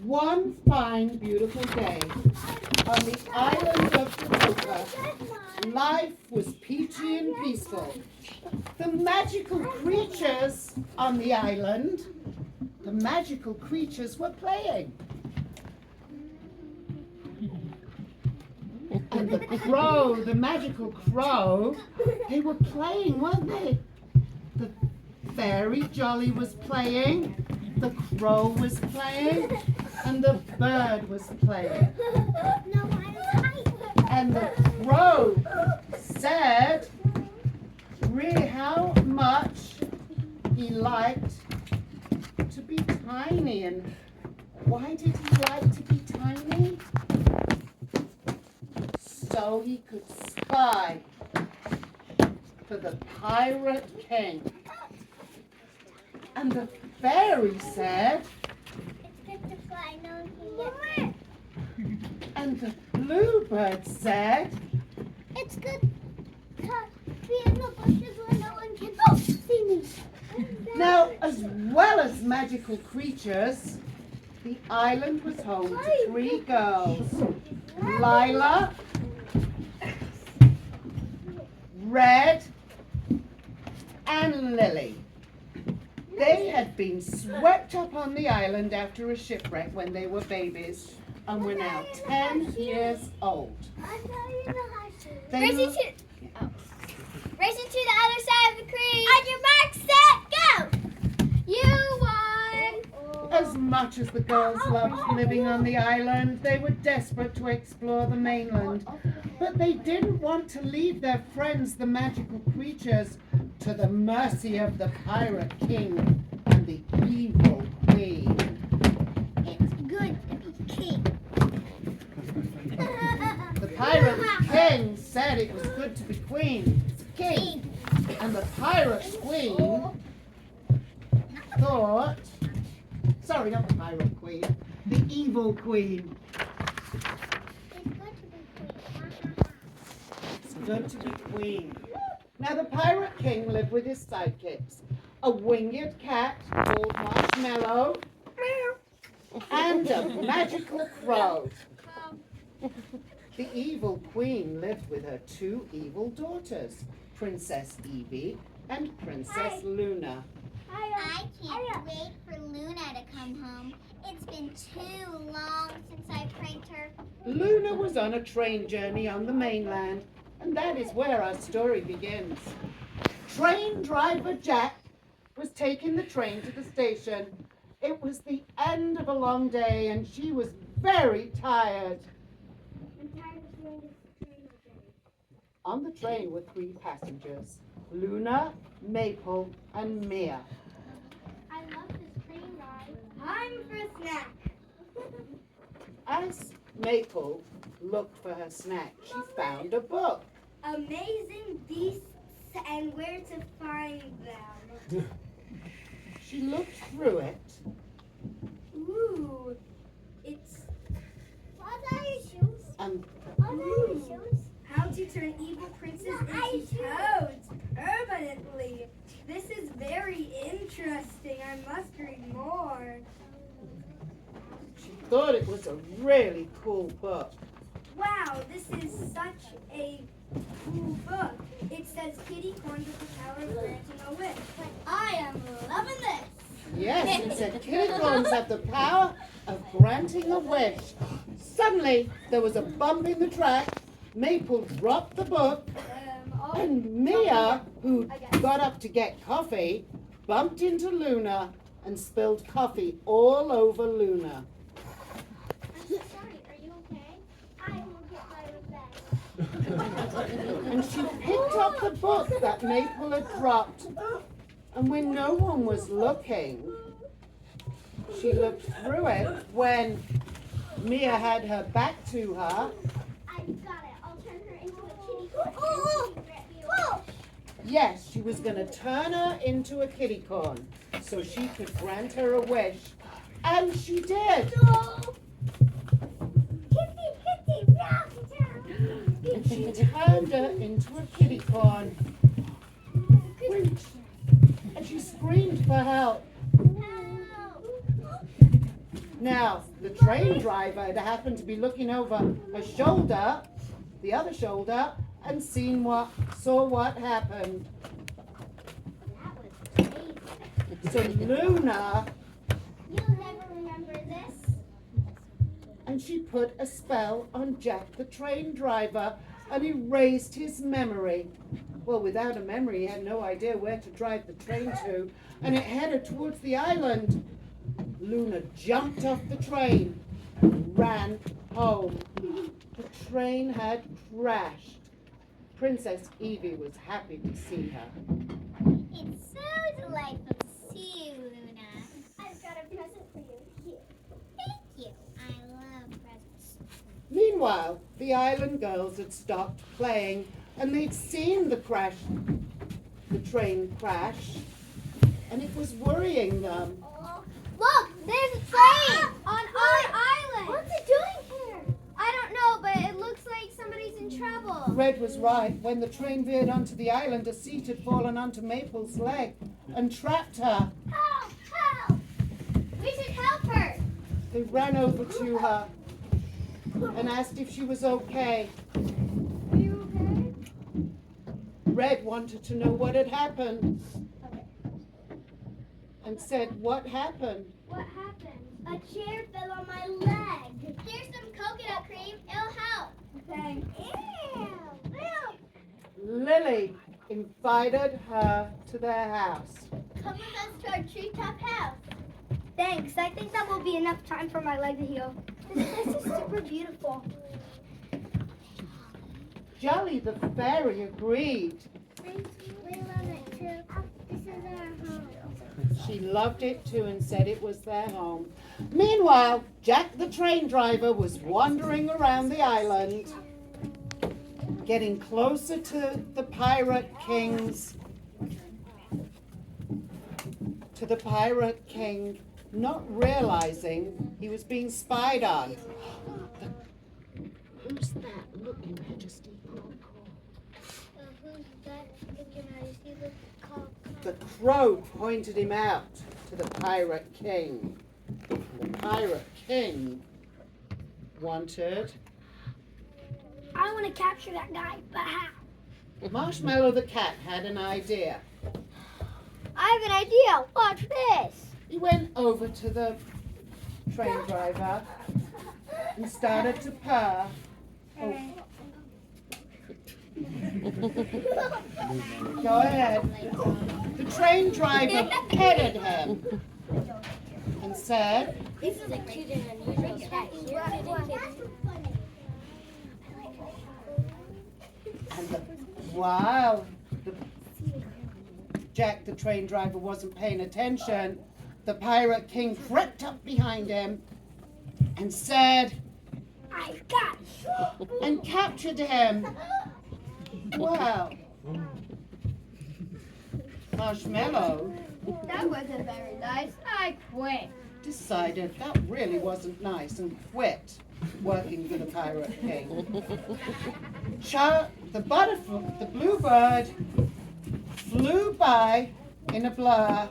One fine, beautiful day, on the island of Tatoka, life was peachy and peaceful. The magical creatures on the island, were playing. And the magical crow, they were playing, weren't they? The fairy Jolly was playing, the crow was playing, and the bird was playing. And the crow said really how much he liked to be tiny. And why did he like to be tiny? So he could spy for the pirate king. And the fairy said, and the bluebird said, it's good to be in the bushes where no one can see me. Now, as well as magical creatures, the island was home to three girls, Lila, Red, and Lily. They had been swept up on the island after a shipwreck when they were babies and were now 10 years old. Racing to the other side of the creek. On your mark, set, go! You won! As much as the girls loved living on the island, they were desperate to explore the mainland. But they didn't want to leave their friends, the magical creatures, to the mercy of the pirate king and the evil queen. It's good to be king. The pirate king said it was good to be king. And the pirate queen thought, sorry, not the pirate queen, the evil queen. It's good to be queen. It's good to be queen. Now the pirate king lived with his sidekicks, a winged cat called Marshmallow, and a magical crow. The evil queen lived with her two evil daughters, Princess Evie and Princess Luna. I can't wait for Luna to come home. It's been too long since I pranked her. Luna was on a train journey on the mainland, and that is where our story begins. Train driver Jack was taking the train to the station. It was the end of a long day, and she was very tired. On the train were three passengers, Luna, Maple, and Mia. I love this train ride. Time for a snack. As Maple looked for her snack, she found a book. Amazing beasts and where to find them. She looked through it. Ooh, it's... What are your shoes? And What are your shoes? How to turn evil princes into toads permanently. This is very interesting. I must read more. she thought it was a really cool book. Wow, this is such a cool book. It says kitty corns with the power of granting a wish. I am loving this. Yes, it said kitty corns have the power of granting a wish. Suddenly, there was a bump in the track. Maple dropped the book, and Mia, who got up to get coffee, bumped into Luna and spilled coffee all over Luna. I'm so sorry. Are you okay? I will get my revenge. And she picked up the book that Maple had dropped. And when no one was looking, she looked through it when Mia had her back to her. I got it. I'll turn her into a kitty corn. Yes, she was going to turn her into a kitty corn so she could grant her a wish. And she did. And she turned her into a kitty corn. And she screamed for help. Now, the train driver had happened to be looking over her shoulder, the other shoulder, and saw what happened. That was crazy. So Luna, You'll never remember this. and she put a spell on Jack the train driver and erased his memory. Well, without a memory, he had no idea where to drive the train to, and it headed towards the island. Luna jumped off the train and ran home. The train had crashed. Princess Evie was happy to see her. It's so delightful to see you, Luna. I've got a present for you. Here. Thank you. I love presents. Meanwhile, the island girls had stopped playing and they'd seen the train crash, and it was worrying them. Look, there's a train on our island. What's it doing here? I don't know, but it looks like somebody's in trouble. Red was right. When the train veered onto the island, a seat had fallen onto Maple's leg and trapped her. Help! Help! We should help her. They ran over to her and asked if she was okay. Are you okay? Red wanted to know what had happened and said, "What happened?" What happened? A chair fell on my leg. Here's some coconut cream. It'll help. Thanks. Lily invited her to their house. Come with us to our treetop house. Thanks. I think that will be enough time for my leg to heal. This place is super beautiful. Jolly the fairy agreed. We love it too. This is our home. She loved it too and said it was their home. Meanwhile, Jack the train driver was wandering around the island, getting closer to the Pirate King, not realizing he was being spied on. Who's that? Look, Your Majesty. Who's that? Your Majesty, The crow pointed him out to the Pirate King. The Pirate King wanted I want to capture that guy, but how? Marshmallow the cat had an idea. I have an idea. Watch this. He went over to the train driver and started to purr. Oh, go ahead. The train driver petted him and said, This is a cute and unusual cat. while Jack the train driver wasn't paying attention, the Pirate King crept up behind him and said, I've got you. and captured him. Wow. Marshmallow That wasn't very nice. I quit. decided that really wasn't nice and quit working for the Pirate King. The bluebird flew by in a blur.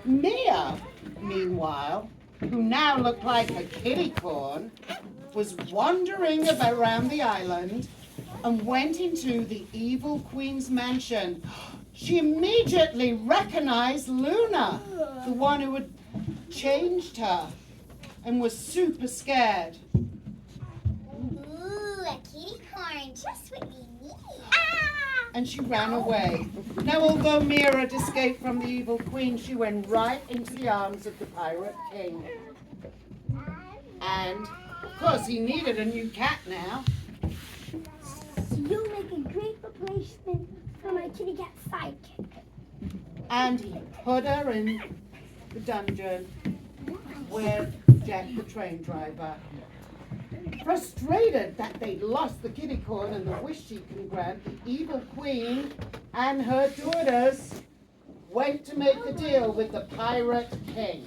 Mia, meanwhile, who now looked like a kitty corn, was wandering around the island and went into the evil queen's mansion. She immediately recognized Luna, the one who had changed her, and was super scared. Ooh, a kitty corn. Just what we need. And she ran away. Now, although Mia had escaped from the evil queen, she went right into the arms of the Pirate King. And, of course, he needed a new cat now. You'll make a great replacement for my kitty cat sidekick. And he put her in the dungeon with Jack the train driver. Frustrated that they'd lost the kitty corn and the wish she can grant, the evil queen and her daughters went to make a deal with the Pirate King.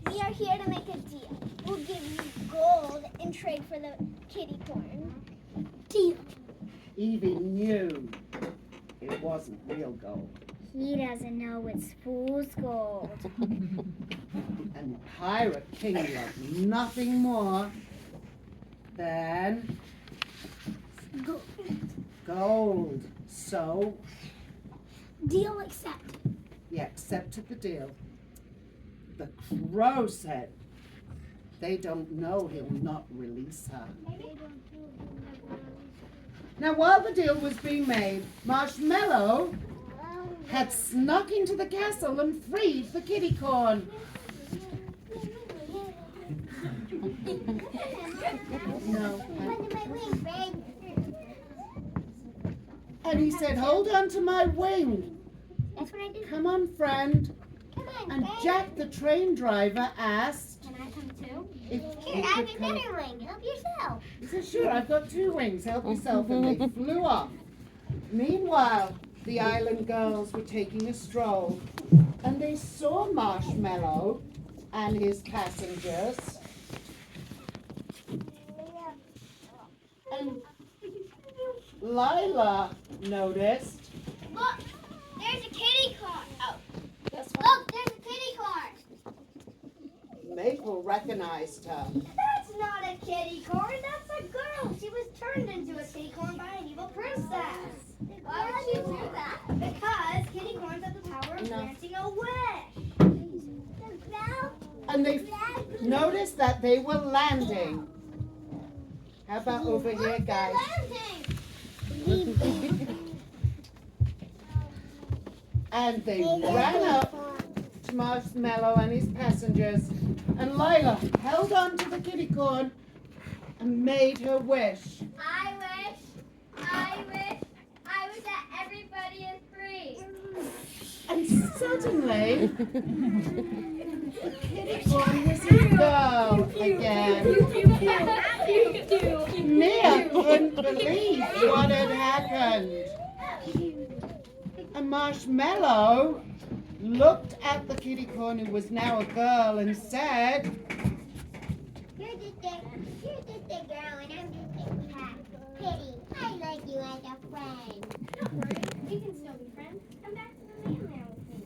We are here to make a deal. We'll give you gold in trade for the kitty corn. Deal. Evie knew it wasn't real gold. he doesn't know it's fool's gold. And Pirate King loved nothing more than gold. So Deal accepted. he accepted the deal. The crow said, they don't know he'll not release her. Now, while the deal was being made, Marshmallow had snuck into the castle and freed the kitty corn. No. And he said, hold on to my wing. That's what I did. Come on, friend. Come on. And Jack, the train driver, asked Can I come too? if he Here, I have could come. another ring. Help yourself. He said, sure, I've got 2 wings. Help yourself. And they flew off. Meanwhile, the island girls were taking a stroll. And they saw Marshmallow and his passengers. And Lila noticed. Look, there's a kitty car. Oh, That's look, there's a kitty car. Maple recognized her. That's not a kitty corn, that's a girl. She was turned into a kitty corn by an evil princess. Why would you do that? Because kitty corns have the power of No. granting a wish. And they noticed that they were landing. How about over here, guys? And they ran up to Marshmallow and his passengers. And Lila held on to the kitty corn and made her wish. I wish that everybody is free. And suddenly, the kitty corn was a girl again. Mia couldn't believe what had happened. And Marshmallow looked at the kitty corn, who was now a girl, and said, You're just a girl and I'm just a cat. Pity. I like you as a friend. Don't worry, we can still be friends. Come back to the mailman with me.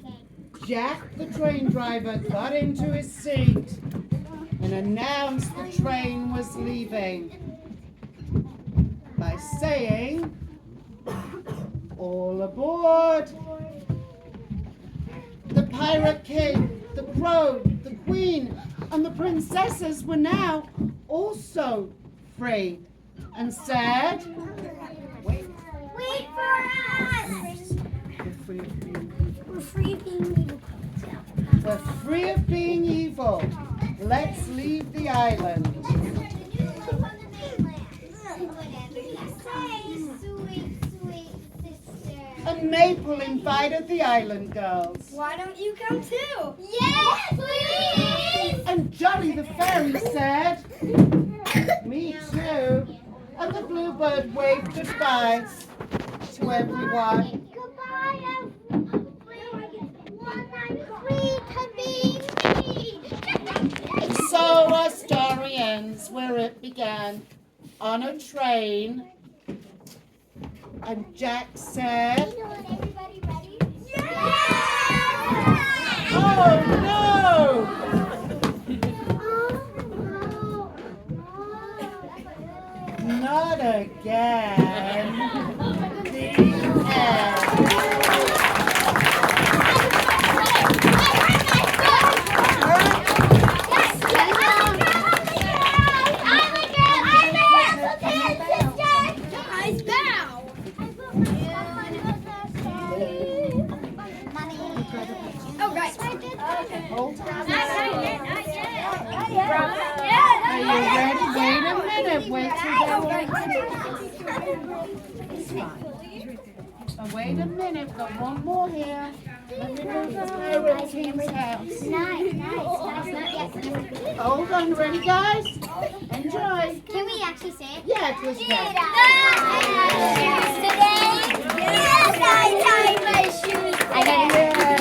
Okay. Jack, the train driver, got into his seat and announced the train was leaving by saying, all aboard! The Pirate King, the Crow, the Queen, and the princesses were now also free and said, Wait for us! We're free of being evil. we're free of being evil. Let's leave the island. And Maple invited the island girls. Why don't you come too? Yes, please! And Jolly the fairy said, me too. And the bluebird waved goodbye to everyone. Goodbye, everyone. I'm free to be me. So our story ends where it began, on a train. And Jack said, You know what, everybody ready? oh no, not again. The end. Oh, right. Hold on. Not yet. Are you ready? Wait a minute. Wait till they're wait a minute. Got one more here. Let me move the Pirate King's house. Nice, Hold on. Ready, guys? Enjoy. Can we actually say it? Yeah, it was good. Shoes today? Yes, I tied my shoes. Yeah.